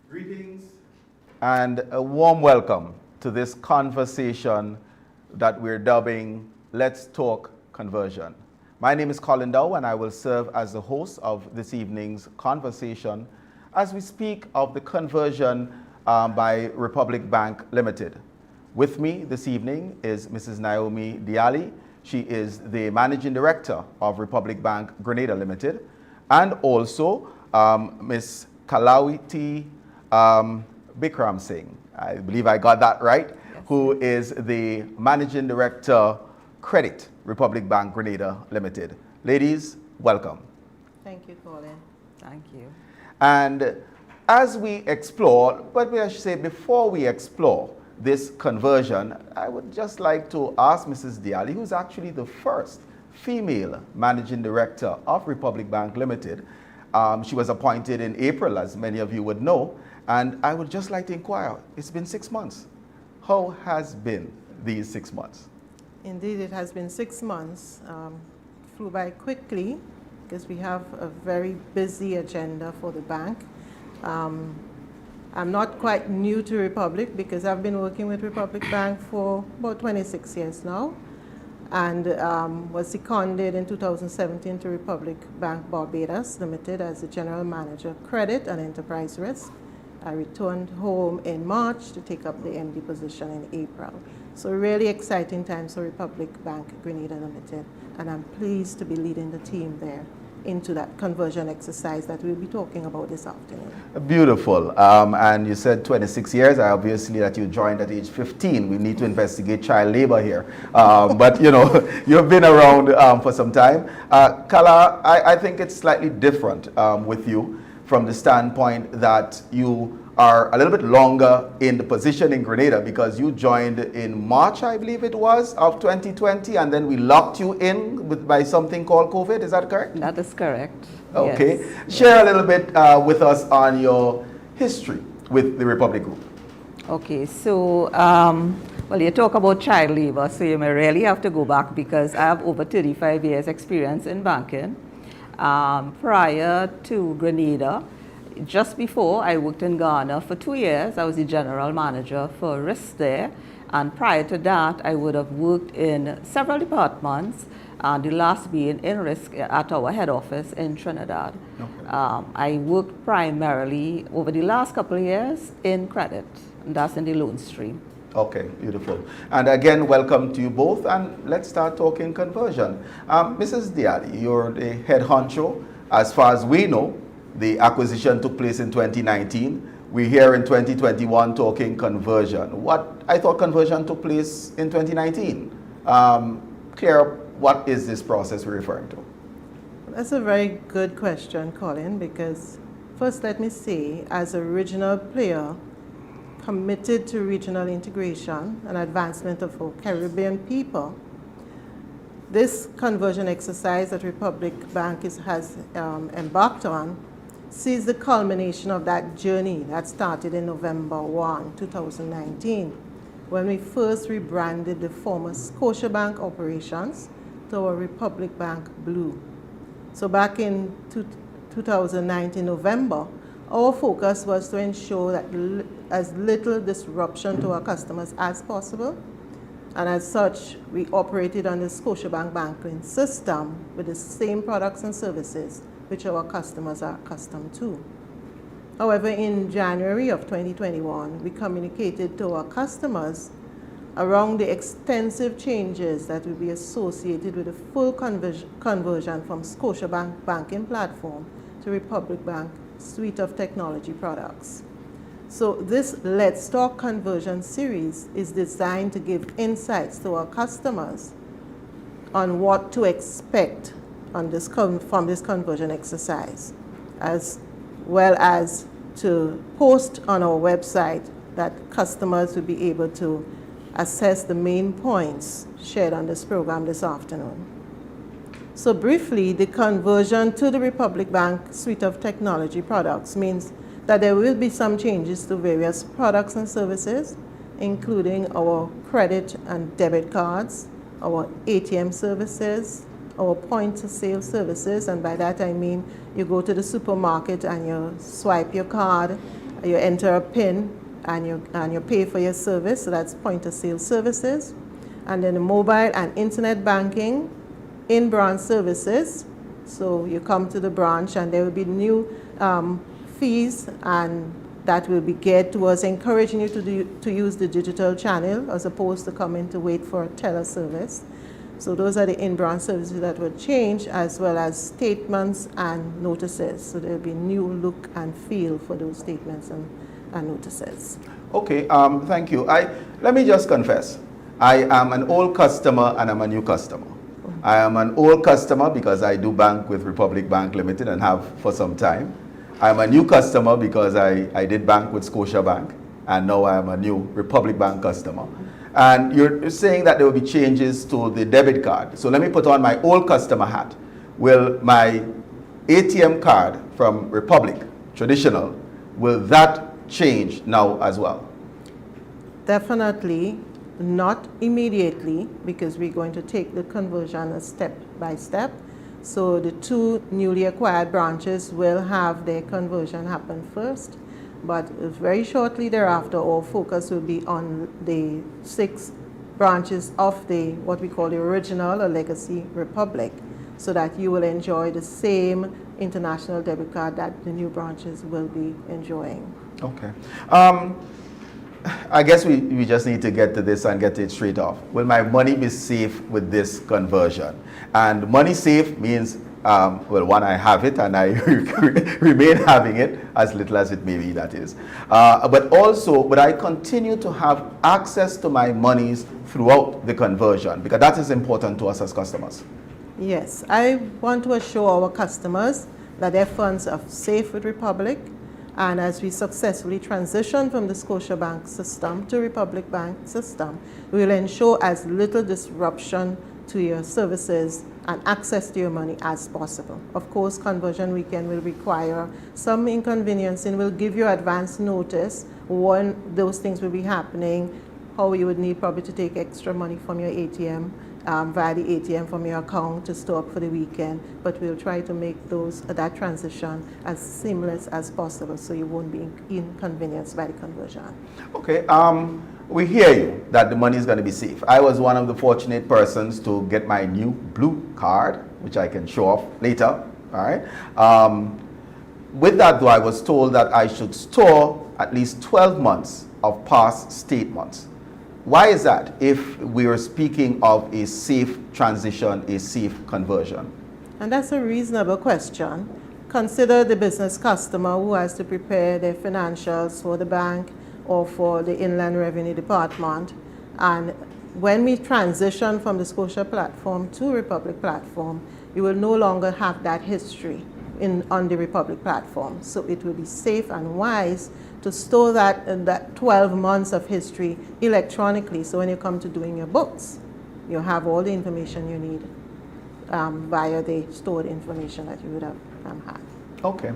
Greetings and a warm welcome to this conversation that we're dubbing Let's Talk Conversion. My name is Colin Dow and I will serve as the host of this evening's conversation as we speak of the conversion by Republic Bank Limited. With me this evening is Mrs. Naomi Diali. She is the Managing Director of Republic Bank Grenada Limited, and also Ms. Kalawiti Bikram Singh, I believe I got that right, yes, who is the Managing Director, Credit, Republic Bank Grenada Limited. Ladies, welcome. Thank you, Colin. Thank you. And as we explore, but I should say before we explore this conversion, I would just like to ask Mrs. Diali, who's actually the first female Managing Director of Republic Bank Limited. She was appointed in April, as many of you would know. And I would just like to inquire, it's been 6 months. How has been these 6 months? Indeed, it has been 6 months. Flew by quickly because we have a very busy agenda for the bank. I'm not quite new to Republic because I've been working with Republic Bank for about 26 years now, and was seconded in 2017 to Republic Bank Barbados Limited as the General Manager of Credit and Enterprise Risk. I returned home in March to take up the MD position in April. So really exciting times for Republic Bank Grenada Limited, and I'm pleased to be leading the team there into that conversion exercise that we'll be talking about this afternoon. Beautiful. And you said 26 years. Obviously that you joined at age 15. We need to investigate child labor here. But you know, you've been around for some time. Kala, I think it's slightly different with you from the standpoint that you are a little bit longer in the position in Grenada because you joined in March, I believe it was, of 2020, and then we locked you in by something called COVID. Is that correct? That is correct. Okay. Yes. Share a little bit with us on your history with the Republic Group. Okay, so, well, you talk about child labor, so you may really have to go back because I have over 35 years experience in banking. Prior to Grenada, just before I worked in Ghana for 2 years. I was the general manager for risk there, and prior to that I would have worked in several departments, the last being in risk at our head office in Trinidad. Okay. I worked primarily over the last couple of years in credit, and that's in the loan stream. Okay, beautiful. And again, welcome to you both, and let's start talking conversion. Mrs. Diali, you're the head honcho. As far as we know, the acquisition took place in 2019. We're here in 2021 talking conversion. I thought conversion took place in 2019. Clear up, what is this process we're referring to? That's a very good question, Colin, because first let me say, as a regional player committed to regional integration and advancement of our Caribbean people, this conversion exercise that Republic Bank has embarked on sees the culmination of that journey that started in November 1, 2019, when we first rebranded the former Scotiabank operations to our Republic Bank Blue. So back in 2019 November, our focus was to ensure that as little disruption to our customers as possible. And as such, we operated on the Scotiabank banking system with the same products and services which our customers are accustomed to. However, in January of 2021, we communicated to our customers around the extensive changes that will be associated with the full conversion from Scotiabank banking platform to Republic Bank suite of technology products. So this Let's Talk Conversion series is designed to give insights to our customers on what to expect on this from this conversion exercise, as well as to post on our website that customers will be able to assess the main points shared on this program this afternoon. So briefly, the conversion to the Republic Bank suite of technology products means that there will be some changes to various products and services, including our credit and debit cards, our ATM services, our point-of-sale services, and by that I mean you go to the supermarket and you swipe your card You enter a PIN and you pay for your service, so that's point of sale services. And then the mobile and internet banking, in-branch services. So you come to the branch and there will be new fees, and that will be geared towards encouraging you to use the digital channel as opposed to coming to wait for a teller service. So those are the in-branch services that will change, as well as statements and notices. So there will be new look and feel for those statements and notices. Okay, thank you. Let me just confess. I am an old customer and I'm a new customer. I am an old customer because I do bank with Republic Bank Limited and have for some time. I'm a new customer because I did bank with Scotia Bank, and now I am a new Republic Bank customer. And you're saying that there will be changes to the debit card. So let me put on my old customer hat. Will my ATM card from Republic, traditional, will that change now as well? Definitely not immediately, because we're going to take the conversion step by step. So the two newly acquired branches will have their conversion happen first, but very shortly thereafter our focus will be on the 6 branches of the what we call the original or legacy Republic, so that you will enjoy the same international debit card that the new branches will be enjoying. Okay. I guess we just need to get to this and get it straight off. Will my money be safe with this conversion? And money safe means, well, one, I have it and I remain having it, as little as it may be, that is. But also, would I continue to have access to my monies throughout the conversion? Because that is important to us as customers. Yes, I want to assure our customers that their funds are safe with Republic. And as we successfully transition from the Scotiabank system to Republic Bank system, we will ensure as little disruption to your services and access to your money as possible. Of course, conversion weekend will require some inconvenience, and will give you advance notice when those things will be happening, how you would need probably to take extra money from your ATM, via the ATM from your account to store up for the weekend, but we'll try to make that transition as seamless as possible so you won't be inconvenienced by the conversion. Okay, we hear you that the money is going to be safe. I was one of the fortunate persons to get my new blue card, which I can show off later, all right? With that though, I was told that I should store at least 12 months of past statements. Why is that if we are speaking of a safe transition, a safe conversion? And that's a reasonable question. Consider the business customer who has to prepare their financials for the bank or for the Inland Revenue Department. And when we transition from the Scotia platform to Republic platform, you will no longer have that history on the Republic platform. So it will be safe and wise to store that 12 months of history electronically. So when you come to doing your books, you have all the information you need via the stored information that you would have had. Okay.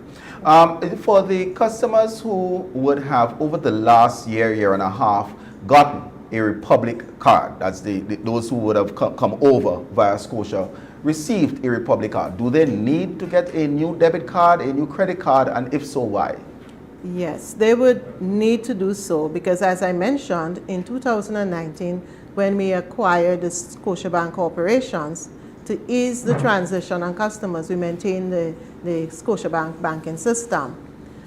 For the customers who would have over the last year and a half gotten a Republic card, that's those who would have come over via Scotia, received a Republic card, do they need to get a new debit card, a new credit card, and if so, why? Yes, they would need to do so because, as I mentioned, in 2019, when we acquired the Scotiabank operations, to ease the transition on customers, we maintain the Scotiabank banking system.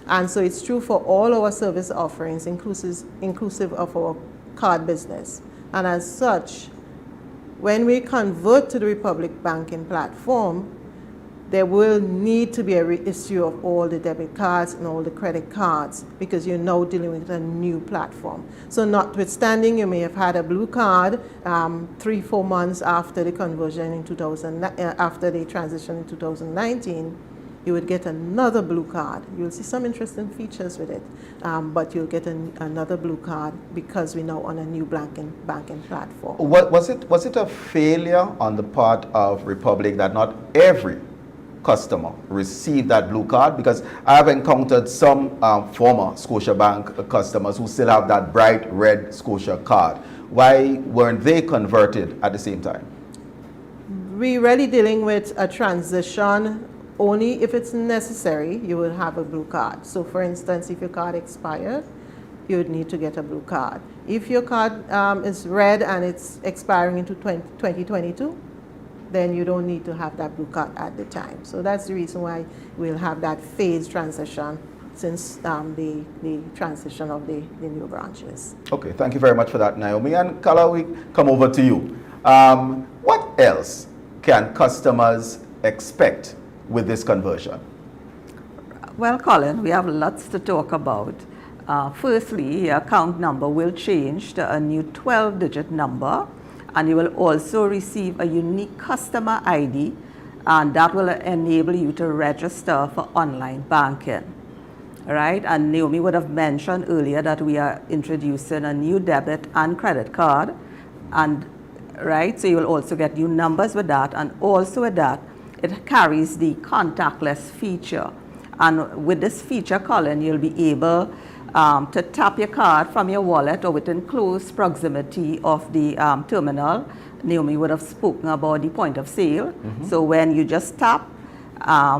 And so it's true for all our service offerings, inclusive of our card business. And as such, when we convert to the Republic banking platform, there will need to be a reissue of all the debit cards and all the credit cards because you're now dealing with a new platform. So notwithstanding, you may have had a blue card 3-4 months after the conversion in after the transition in 2019, you would get another blue card. You'll see some interesting features with it, but you'll get another blue card because we're now on a new banking platform. Was it a failure on the part of Republic that not every customer received that blue card? Because I have encountered some former Scotiabank customers who still have that bright red Scotia card. Why weren't they converted at the same time? We're really dealing with a transition only if it's necessary, you will have a blue card. So for instance, if your card expired, you would need to get a blue card. If your card is red and it's expiring into 2022, then you don't need to have that blue card at the time. So that's the reason why we'll have that phased transition since the transition of the new branches. Okay, thank you very much for that, Naomi. And Kala, we come over to you. What else can customers expect with this conversion? Well, Colin, we have lots to talk about. Firstly, your account number will change to a new 12-digit number, and you will also receive a unique customer ID, and that will enable you to register for online banking. Right? And Naomi would have mentioned earlier that we are introducing a new debit and credit card, and right, so you will also get new numbers with that, and also with that, it carries the contactless feature. And with this feature, Colin, you'll be able to tap your card from your wallet or within close proximity of the terminal. Naomi would have spoken about the point of sale. So when you just tap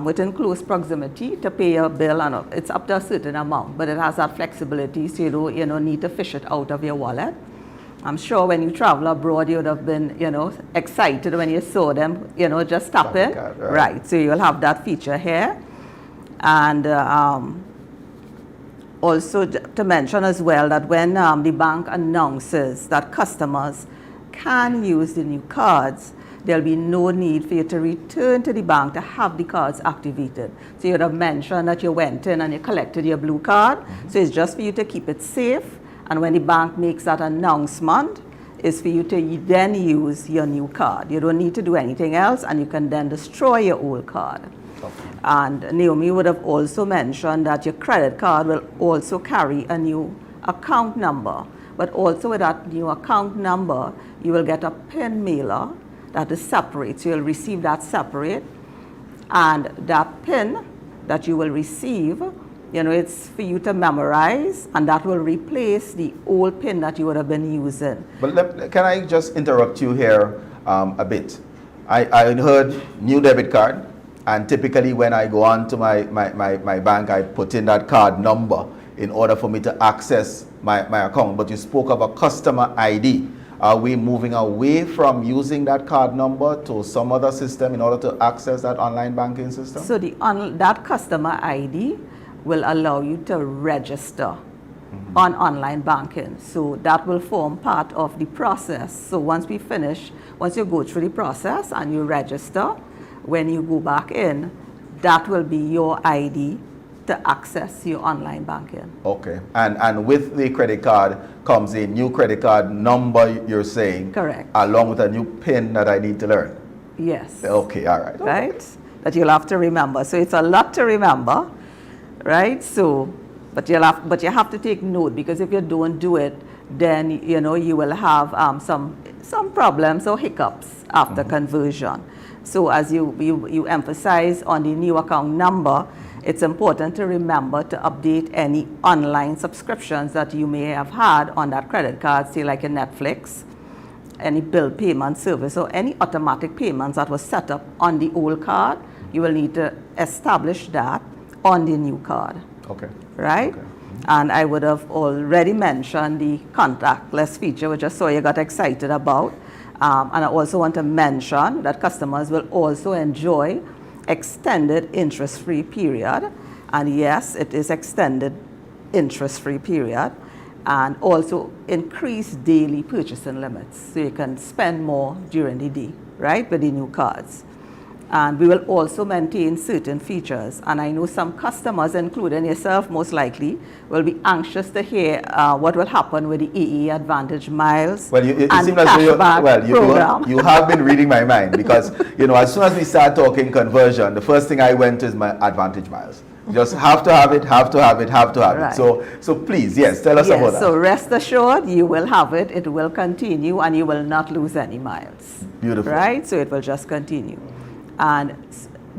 within close proximity to pay your bill, and it's up to a certain amount, but it has that flexibility, so you don't need to fish it out of your wallet. I'm sure when you travel abroad, you would have been, excited when you saw them, just tap in. Right, so you'll have that feature here. And also to mention as well that when the bank announces that customers can use the new cards, there'll be no need for you to return to the bank to have the cards activated. So you would have mentioned that you went in and you collected your blue card. So it's just for you to keep it safe. And when the bank makes that announcement, it's for you to then use your new card. You don't need to do anything else, and you can then destroy your old card. Okay. And Naomi would have also mentioned that your credit card will also carry a new account number. But also with that new account number, you will get a PIN mailer that is separate. So you'll receive that separate. And that PIN that you will receive, it's for you to memorize, and that will replace the old PIN that you would have been using. But can I just interrupt you here a bit? I heard new debit card, and typically when I go on to my bank, I put in that card number in order for me to access my account. But you spoke of a customer ID. Are we moving away from using that card number to some other system in order to access that online banking system? So that customer ID will allow you to register on online banking. So that will form part of the process. So once you go through the process and you register, when you go back in, that will be your ID to access your online banking. Okay. And with the credit card comes a new credit card number, you're saying? Correct. Along with a new PIN that I need to learn? Yes. Okay, all right. Right? Okay. That you'll have to remember. So it's a lot to remember. Right? So, but you have to take note, because if you don't do it, then you will have some problems or hiccups after conversion. So as you emphasize on the new account number, it's important to remember to update any online subscriptions that you may have had on that credit card, say like a Netflix, any bill payment service, or any automatic payments that was set up on the old card. You will need to establish that on the new card. Okay. Right? Okay. And I would have already mentioned the contactless feature, which I saw you got excited about. And I also want to mention that customers will also enjoy extended interest-free period. And yes, it is extended interest-free period. And also increased daily purchasing limits. So you can spend more during the day, right, with the new cards. And we will also maintain certain features. And I know some customers, including yourself most likely, will be anxious to hear what will happen with the AA Advantage Miles well, it and seems like program. You have been reading my mind, because as soon as we start talking conversion, the first thing I went to is my Advantage Miles. Just have to have it, have to have it, have to have it. So please, yes, tell us about that. So rest assured, you will have it. It will continue, and you will not lose any miles. Beautiful. Right? So it will just continue. And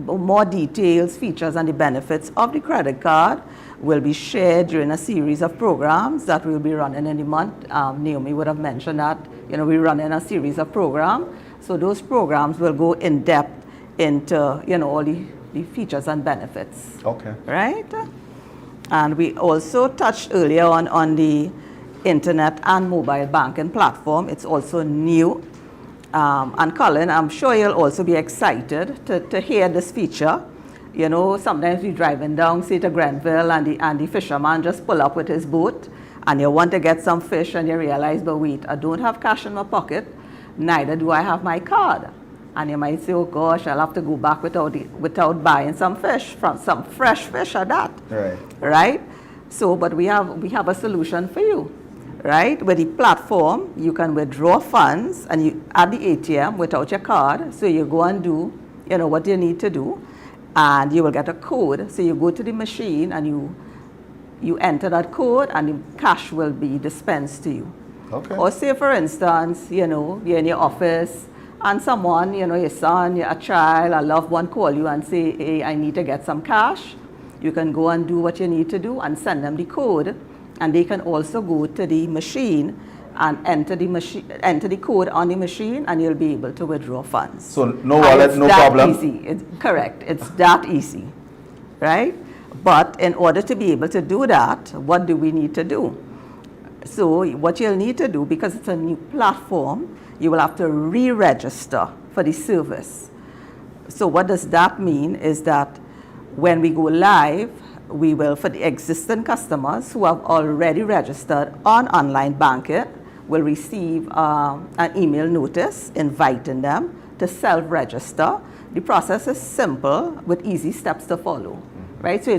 more details, features, and the benefits of the credit card will be shared during a series of programs that we'll be running in the month. Naomi would have mentioned that, we're running a series of programs. So those programs will go in depth into, all the the features and benefits. Okay. Right? And we also touched earlier on the internet and mobile banking platform. It's also new. And Colin, I'm sure you'll also be excited to hear this feature. You know, sometimes you're driving down, say, to Grenville, and the fisherman just pull up with his boat, and you want to get some fish, and you realize, but wait, I don't have cash in my pocket, neither do I have my card. And you might say, oh gosh, I'll have to go back without buying some fish, from some fresh fish at that. Right. Right? So, but we have a solution for you. Right? With the platform, you can withdraw funds and you at the ATM without your card. So you go and do, you know, what you need to do, and you will get a code. So you go to the machine and you enter that code, and the cash will be dispensed to you. Okay. Or say, for instance, you know, you're in your office and someone, you know, your son, a child, a loved one call you and say, hey, I need to get some cash. You can go and do what you need to do and send them the code, and they can also go to the machine and enter the code on the machine, and you'll be able to withdraw funds. So no wallet, no problem? Easy. It's correct. It's that easy, right? But in order to be able to do that, what do we need to do? So what you'll need to do, because it's a new platform, you will have to re-register for the service. So what does that mean is that when we go live, we will, for the existing customers who have already registered on online banking, will receive an email notice inviting them to self-register. The process is simple with easy steps to follow, right? So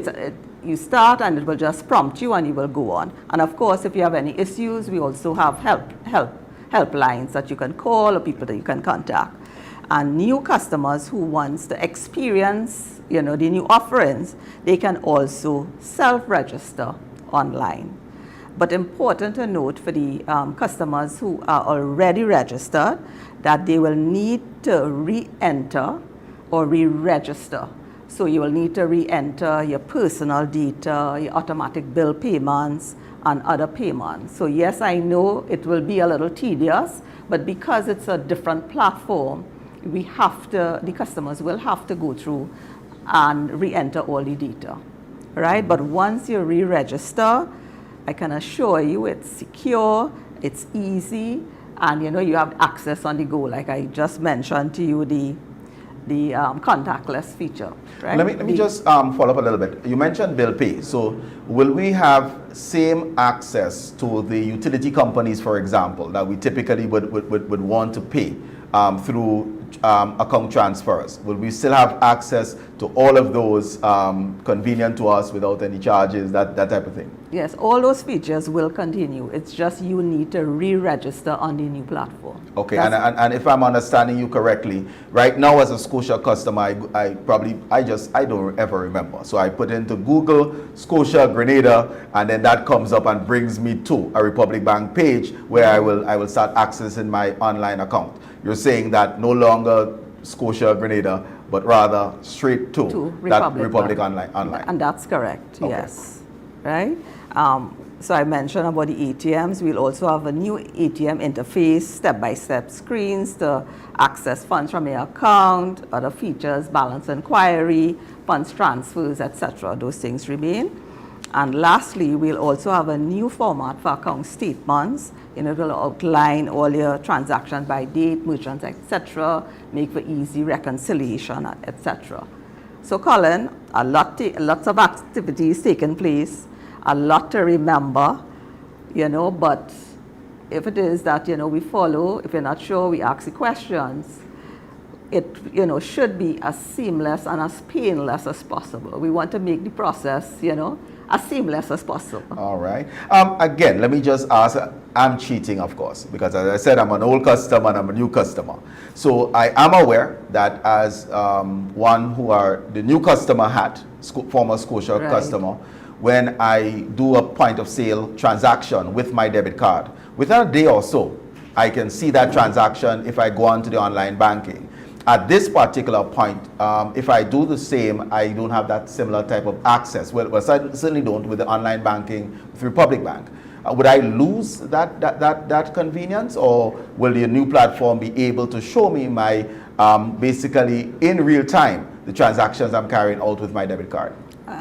you start and it will just prompt you and you will go on. And of course, if you have any issues, we also have helplines that you can call or people that you can contact. And new customers who wants to experience, you know, the new offerings, they can also self-register online. But important to note for the customers who are already registered that they will need to re-enter or re-register. So you will need to re-enter your personal data, your automatic bill payments, and other payments. So yes, I know it will be a little tedious, but because it's a different platform, the customers will have to go through and re-enter all the data, right? But once you re-register, I can assure you it's secure, it's easy, and you know you have access on the go, like I just mentioned to you, the contactless feature, right? Let me just follow up a little bit. You mentioned bill pay. So will we have same access to the utility companies, for example, that we typically would want to pay through account transfers? Will we still have access to all of those convenient to us without any charges, that type of thing? Yes, all those features will continue. It's just you need to re-register on the new platform. Okay, and if I'm understanding you correctly, right now as a Scotia customer, I don't ever remember. So I put into Google Scotia Grenada, and then that comes up and brings me to a Republic Bank page where I will start accessing my online account. You're saying that no longer Scotia Grenada, but rather straight to that Republic Online. And that's correct, okay. Yes. Right? So I mentioned about the ATMs. We'll also have a new ATM interface, step-by-step screens to access funds from your account, other features, balance inquiry, funds transfers, etc. Those things remain. And lastly, we'll also have a new format for account statements. You know, it will outline all your transactions by date, merchants, etc., make for easy reconciliation, etc. So Colin, lots of activities taking place, a lot to remember, you know, but if it is that, you know, we follow, if you're not sure, we ask the questions, it, you know, should be as seamless and as painless as possible. We want to make the process, you know, as seamless as possible. All right. Again, let me just ask, I'm cheating, of course, because as I said, I'm an old customer and I'm a new customer. So I am aware that as one who are the new customer hat, former Scotia customer, when I do a point of sale transaction with my debit card, within a day or so, I can see that transaction if I go on to the online banking. At this particular point, if I do the same, I don't have that similar type of access. Well, I certainly don't with the online banking with Republic Bank. Would I lose that convenience, or will the new platform be able to show me my basically in real time the transactions I'm carrying out with my debit card.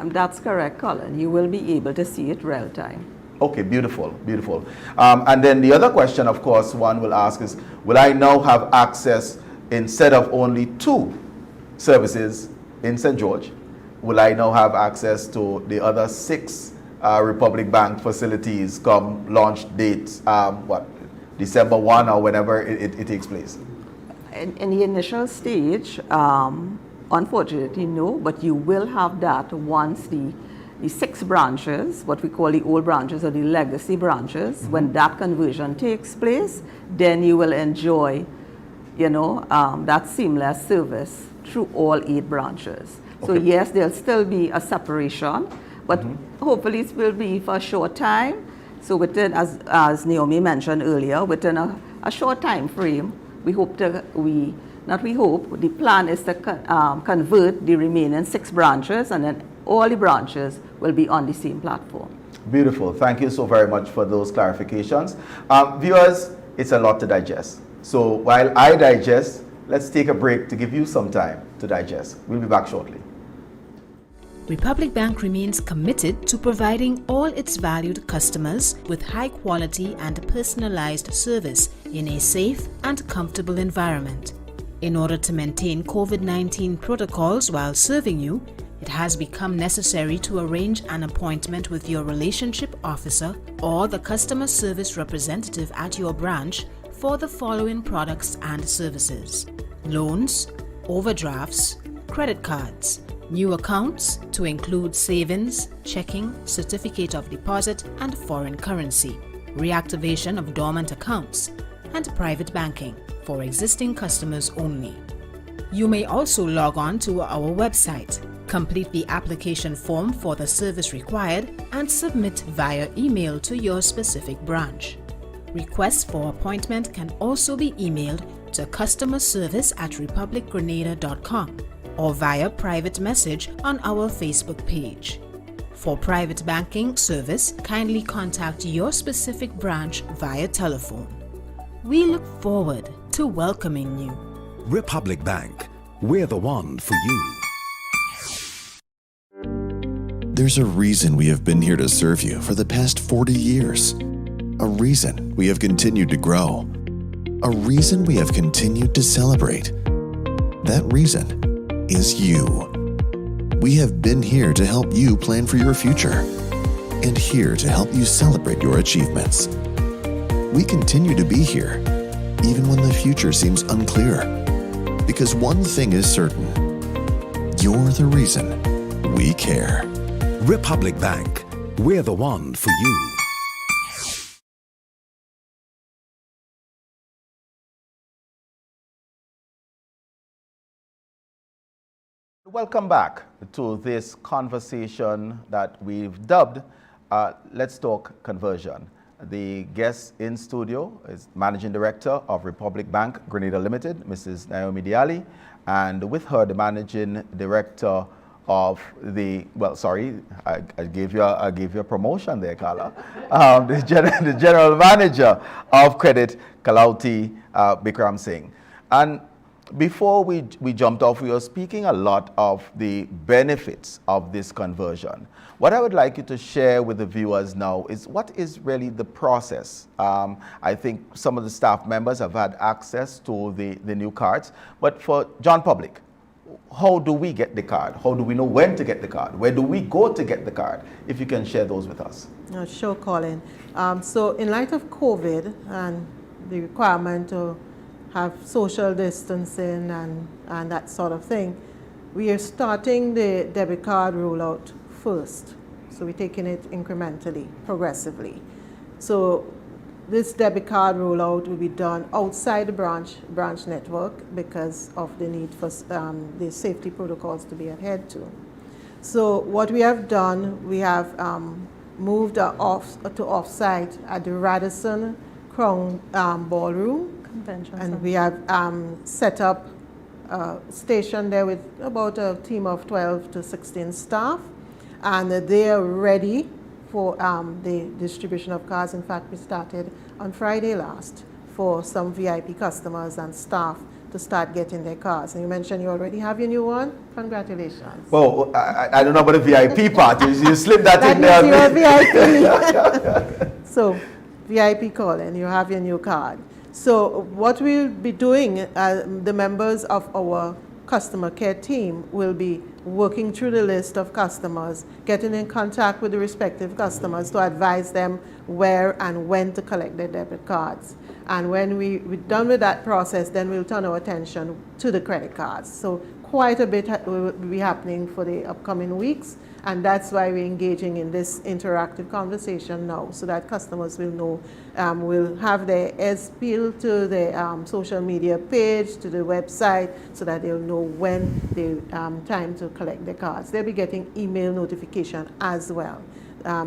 That's correct, Colin. You will be able to see it real time. Okay, beautiful, beautiful. And then the other question, of course, one will ask is, will I now have access, instead of only 2 services in St. George, will I now have access to the other 6 Republic Bank facilities come launch dates, December 1 or whenever it takes place? In the initial stage, unfortunately, no, but you will have that once the 6 branches, what we call the old branches or the legacy branches, when that conversion takes place, then you will enjoy, that seamless service through all 8 branches. So Okay. yes, there'll still be a separation, but hopefully it will be for a short time. So within, as Naomi mentioned earlier, within a short time frame, the plan is to convert the remaining 6 branches, and then all the branches will be on the same platform. Beautiful. Thank you so very much for those clarifications. Viewers, it's a lot to digest. So while I digest, let's take a break to give you some time to digest. We'll be back shortly. Republic Bank remains committed to providing all its valued customers with high quality and personalized service in a safe and comfortable environment. In order to maintain COVID-19 protocols while serving you, it has become necessary to arrange an appointment with your relationship officer or the customer service representative at your branch for the following products and services: loans, overdrafts, credit cards, new accounts to include savings, checking, certificate of deposit, and foreign currency, reactivation of dormant accounts, and private banking for existing customers only. You may also log on to our website, complete the application form for the service required, and submit via email to your specific branch. Requests for appointment can also be emailed to customerservice@republicgrenada.com or via private message on our Facebook page. For private banking service, kindly contact your specific branch via telephone. We look forward to welcoming you. Republic Bank, we're the one for you. There's a reason we have been here to serve you for the past 40 years. A reason we have continued to grow. A reason we have continued to celebrate. That reason is you. We have been here to help you plan for your future and here to help you celebrate your achievements. We continue to be here even when the future seems unclear, because one thing is certain: you're the reason we care. Republic Bank, we're the one for you. Welcome back to this conversation that we've dubbed Let's Talk Conversion. The guest in studio is Managing Director of Republic Bank Grenada Limited, Mrs. Naomi Diali, and with her the Managing Director of the, I gave you a promotion there, Carla. The General Manager of Credit, Kalauti Bikram Singh. And before we jumped off, we were speaking a lot of the benefits of this conversion. What I would like you to share with the viewers now is what is really the process. I think some of the staff members have had access to the new cards, but for John Public, how do we get the card? How do we know when to get the card? Where do we go to get the card? If you can share those with us. Sure, Colin. So in light of COVID and the requirement to have social distancing and that sort of thing, we are starting the debit card rollout first. So we're taking it incrementally, progressively. So this debit card rollout will be done outside the branch network because of the need for the safety protocols to be adhered to. So what we have done, we have moved off-site at the Radisson Crown Ballroom. And we have set up a station there with about a team of 12 to 16 staff, and they are ready for the distribution of cards. In fact, we started on Friday last for some VIP customers and staff to start getting their cards. And you mentioned you already have your new one. Congratulations. Well, I don't know about the VIP part. You slip that in there. That means you're a VIP. So, VIP calling, you have your new card. So what we'll be doing, the members of our customer care team will be working through the list of customers, getting in contact with the respective customers to advise them where and when to collect their debit cards. And when we're done with that process, then we'll turn our attention to the credit cards. So quite a bit will be happening for the upcoming weeks, and that's why we're engaging in this interactive conversation now, so that customers will know, will have their ears peeled to the social media page, to the website, so that they'll know when the time to collect their cards. They'll be getting email notification as well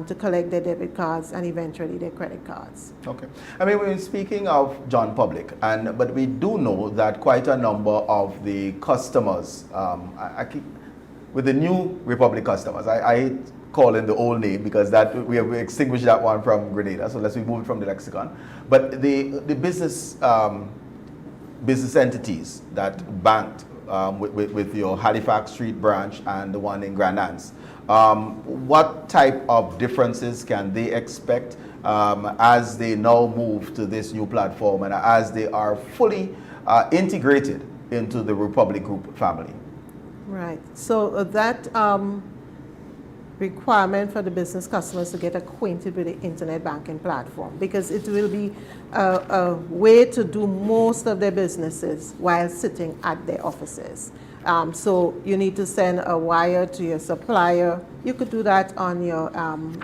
to collect their debit cards and eventually their credit cards. Okay. I mean, we're speaking of John Public, but we do know that quite a number of the customers, with the new Republic customers, I hate calling the old name because that we have extinguished that one from Grenada, so let's remove it from the lexicon. But the business entities that banked with your Halifax Street branch and the one in Grand Anse, what type of differences can they expect as they now move to this new platform and as they are fully integrated into the Republic Group family? Right. So that requirement for the business customers to get acquainted with the internet banking platform, because it will be a way to do most of their businesses while sitting at their offices. So you need to send a wire to your supplier. You could do that on your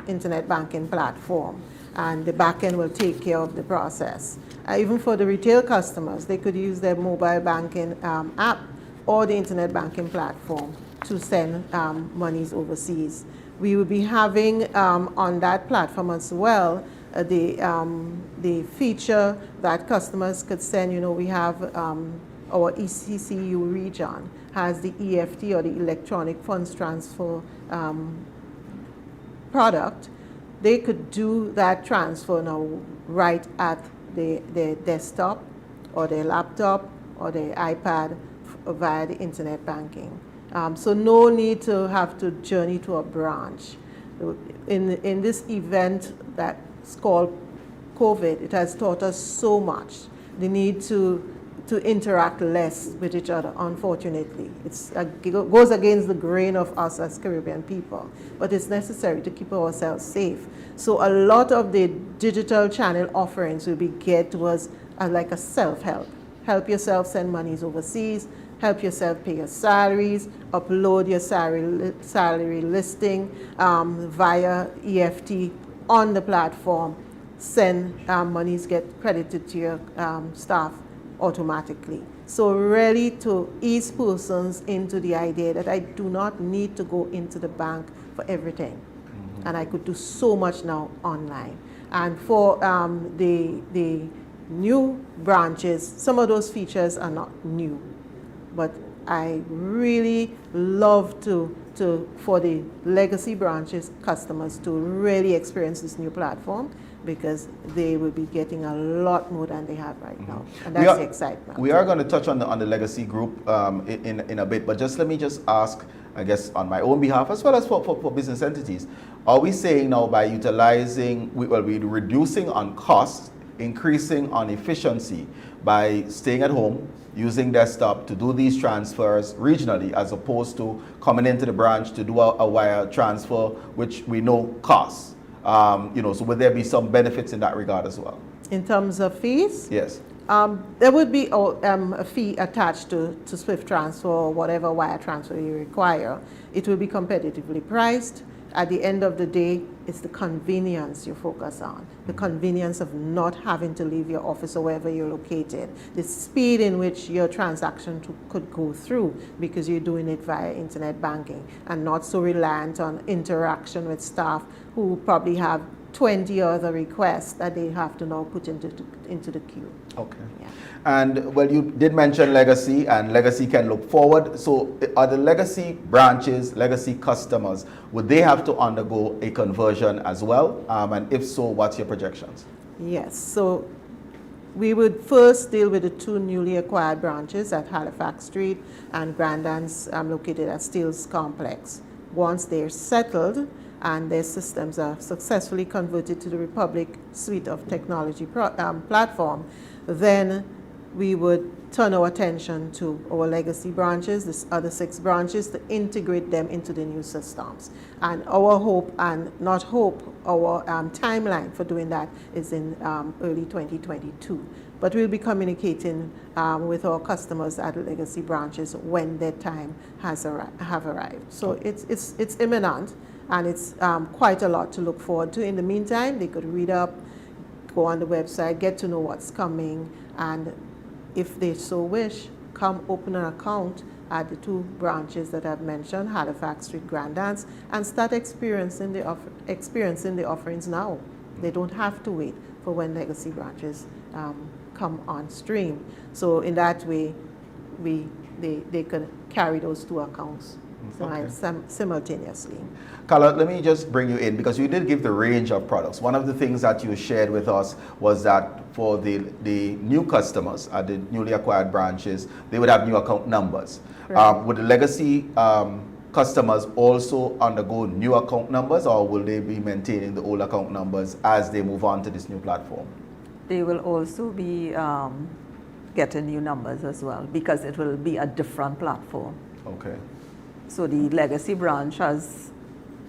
internet banking platform, and the backend will take care of the process. Even for the retail customers, they could use their mobile banking app or the internet banking platform to send monies overseas. We will be having on that platform as well the feature that customers could send. You know, we have our ECCU region has the EFT or the electronic funds transfer product. They could do that transfer now right at their desktop or their laptop or their iPad via the internet banking. So no need to have to journey to a branch. In this event that's called COVID, it has taught us so much. The need to interact less with each other, unfortunately. It goes against the grain of us as Caribbean people, but it's necessary to keep ourselves safe. So a lot of the digital channel offerings will be geared towards like a self-help. Help yourself send monies overseas, help yourself pay your salaries, upload your salary listing via EFT on the platform, send monies get credited to your staff automatically. So really to ease persons into the idea that I do not need to go into the bank for everything. And I could do so much now online. And for the new branches, some of those features are not new, but I really love for the legacy branches customers to really experience this new platform, because they will be getting a lot more than they have right now, and that's the excitement. We are going to touch on the legacy group in a bit, but let me ask, I guess, on my own behalf as well as for business entities, are we saying now by utilizing, we're reducing on costs, increasing on efficiency by staying at home, using desktop to do these transfers regionally, as opposed to coming into the branch to do a wire transfer, which we know costs? So would there be some benefits in that regard as well? In terms of fees? Yes. There would be a fee attached to Swift transfer or whatever wire transfer you require. It will be competitively priced. At the end of the day, it's the convenience you focus on, the convenience of not having to leave your office or wherever you're located, the speed in which your transaction could go through because you're doing it via internet banking and not so reliant on interaction with staff who probably have 20 other requests that they have to now put into the queue. Okay. Yeah. And well, you did mention legacy, and legacy can look forward. So are the legacy branches, legacy customers, would they have to undergo a conversion as well? And if so, what's your projections? Yes. So we would first deal with the 2 newly acquired branches at Halifax Street and Grandans located at Steeles Complex. Once they're settled and their systems are successfully converted to the Republic suite of technology platform, then we would turn our attention to our legacy branches, this other 6 branches, to integrate them into the new systems. And our hope, and not hope, our timeline for doing that is in early 2022. But we'll be communicating with our customers at the legacy branches when their time have arrived. So it's imminent, and it's quite a lot to look forward to. In the meantime, they could read up, go on the website, get to know what's coming, and if they so wish, come open an account at the 2 branches that I've mentioned, Halifax Street, Grandans, and start experiencing the offerings now. They don't have to wait for when legacy branches come on stream. So in that way, they can carry those 2 accounts simultaneously. Carla, let me just bring you in, because you did give the range of products. One of the things that you shared with us was that for the new customers at the newly acquired branches, they would have new account numbers. Right. Would the legacy customers also undergo new account numbers, or will they be maintaining the old account numbers as they move on to this new platform? They will also be getting new numbers as well, because it will be a different platform. Okay. So the legacy branch has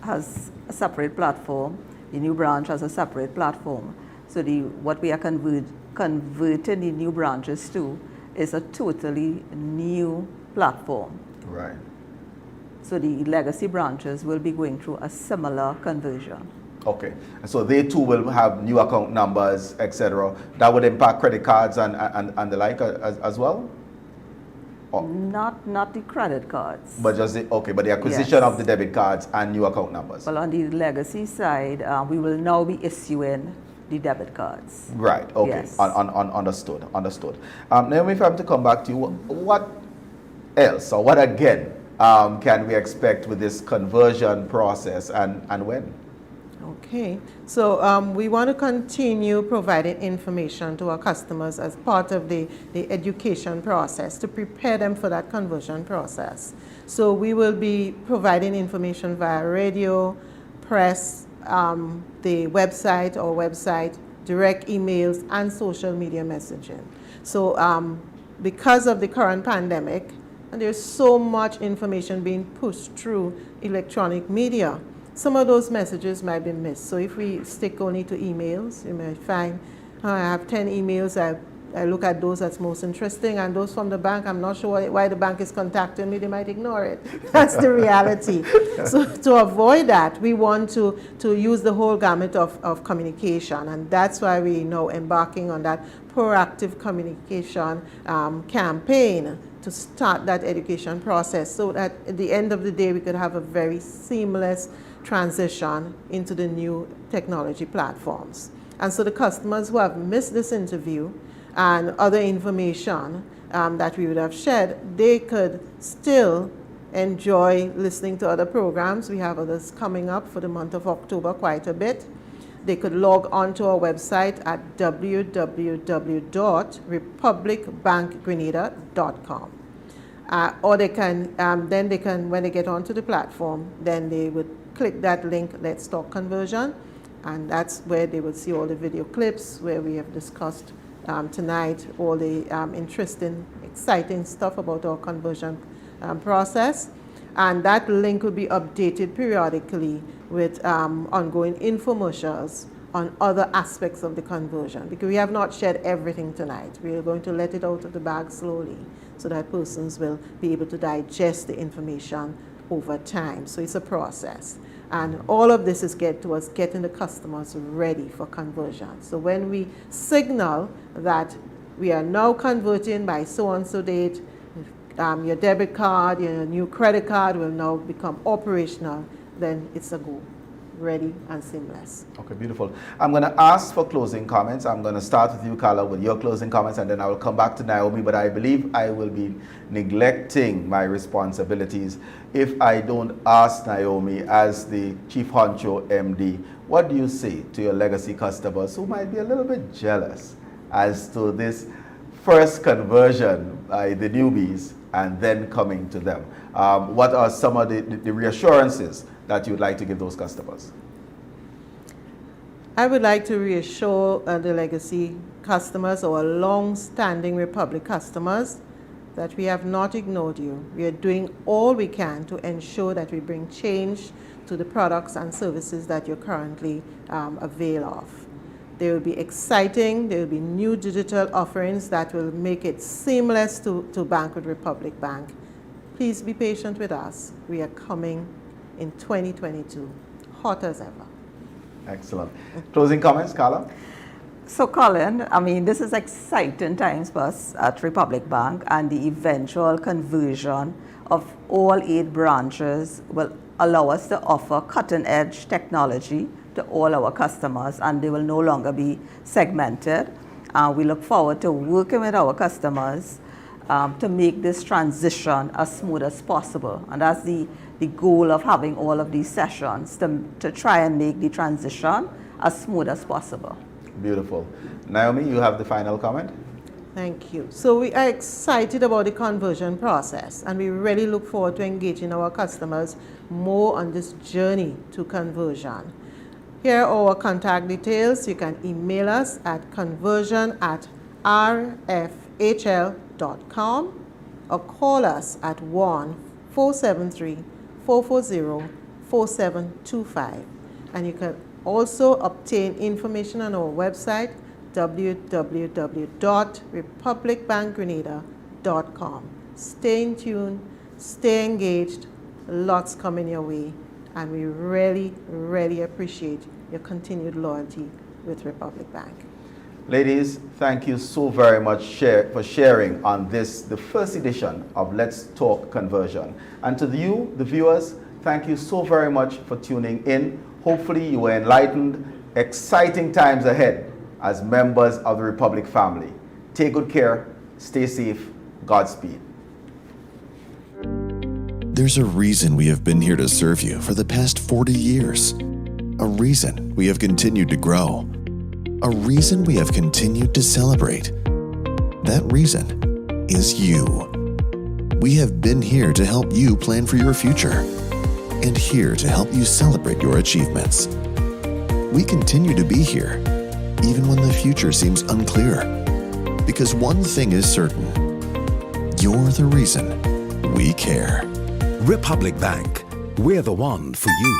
a separate platform. The new branch has a separate platform. So what we are converting the new branches to is a totally new platform. Right. So the legacy branches will be going through a similar conversion. Okay, and so they too will have new account numbers, etc. That would impact credit cards and the like as well? Not the credit cards. But just but the acquisition of the debit cards and new account numbers. Well, on the legacy side, we will now be issuing the debit cards. Right. Okay. Yes. Understood. Naomi, if I'm to come back to you, what else or what again can we expect with this conversion process, and when? Okay, so we want to continue providing information to our customers as part of the education process to prepare them for that conversion process. So we will be providing information via radio, press, the website, direct emails, and social media messaging. So because of the current pandemic, and there's so much information being pushed through electronic media, some of those messages might be missed. So if we stick only to emails, you may find I have 10 emails, I look at those that's most interesting, and those from the bank, I'm not sure why the bank is contacting me, they might ignore it. That's the reality. So to avoid that, we want to use the whole gamut of communication, and that's why we now embarking on that proactive communication campaign to start that education process, so that at the end of the day we could have a very seamless transition into the new technology platforms. And so the customers who have missed this interview and other information that we would have shared, they could still enjoy listening to other programs. We have others coming up for the month of October, quite a bit. They could log on to our website at www.republicbankgrenada.com. Or they can, then they can, when they get onto the platform, then they would click that link, Let's Talk Conversion, and that's where they would see all the video clips where we have discussed tonight all the interesting, exciting stuff about our conversion process. And that link will be updated periodically with ongoing infomercials on other aspects of the conversion, because we have not shared everything tonight. We are going to let it out of the bag slowly so that persons will be able to digest the information over time. So it's a process. And all of this is towards getting the customers ready for conversion. So when we signal that we are now converting by so-and-so date, your debit card, your new credit card will now become operational, then it's a go. Ready and seamless. Okay, beautiful. I'm going to ask for closing comments. I'm going to start with you, Carla, with your closing comments, and then I will come back to Naomi, but I believe I will be neglecting my responsibilities if I don't ask Naomi, as the Chief Honcho MD, what do you say to your legacy customers who might be a little bit jealous as to this first conversion by the newbies and then coming to them. What are some of the reassurances that you would like to give those customers? I would like to reassure the legacy customers or long-standing Republic customers that we have not ignored you. We are doing all we can to ensure that we bring change to the products and services that you currently avail of. There will be exciting, there will be new digital offerings that will make it seamless to bank with Republic Bank. Please be patient with us. We are coming in 2022, hot as ever. Excellent. Closing comments, Carla? So Colin, I mean, this is exciting times for us at Republic Bank, and the eventual conversion of all 8 branches will allow us to offer cutting-edge technology to all our customers, and they will no longer be segmented. We look forward to working with our customers to make this transition as smooth as possible. And that's the goal of having all of these sessions, to try and make the transition as smooth as possible. Beautiful. Naomi, you have the final comment? Thank you. So we are excited about the conversion process, and we really look forward to engaging our customers more on this journey to conversion. Here are our contact details. You can email us at conversion@rfhl.com or call us at 1-473-440-4725. And you can also obtain information on our website, www.republicbankgrenada.com. Stay in tune, stay engaged, lots coming your way, and we really, really appreciate your continued loyalty with Republic Bank. Ladies, thank you so very much for sharing on this, the first edition of Let's Talk Conversion. And to you, the viewers, thank you so very much for tuning in. Hopefully you were enlightened. Exciting times ahead as members of the Republic family. Take good care, stay safe, Godspeed. There's a reason we have been here to serve you for the past 40 years. A reason we have continued to grow. A reason we have continued to celebrate. That reason is you. We have been here to help you plan for your future, and here to help you celebrate your achievements. We continue to be here, even when the future seems unclear, because one thing is certain: you're the reason we care. Republic Bank, we're the one for you.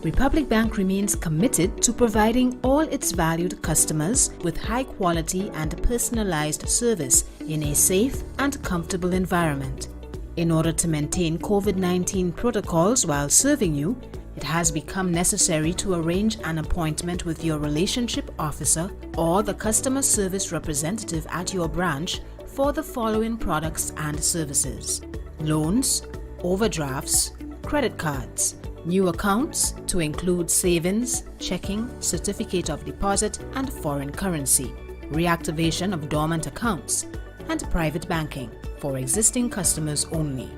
Republic Bank remains committed to providing all its valued customers with high quality and personalized service in a safe and comfortable environment. In order to maintain COVID-19 protocols while serving you, it has become necessary to arrange an appointment with your relationship officer or the customer service representative at your branch for the following products and services: loans, overdrafts, credit cards, new accounts to include savings, checking, certificate of deposit and foreign currency, reactivation of dormant accounts, and private banking for existing customers only.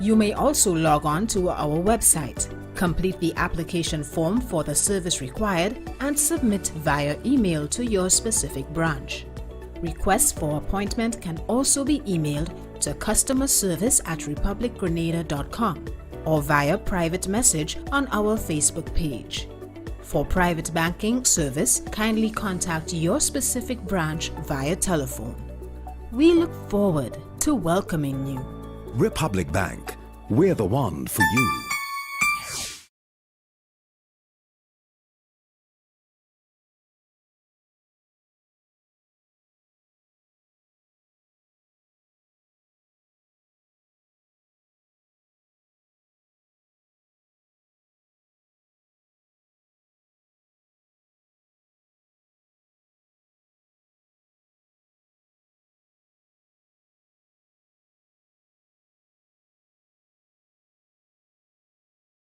You may also log on to our website, complete the application form for the service required, and submit via email to your specific branch. Requests for appointment can also be emailed to customerservice@republicgrenada.com or via private message on our Facebook page. For private banking service, kindly contact your specific branch via telephone. We look forward to welcoming you. Republic Bank, we're the one for you.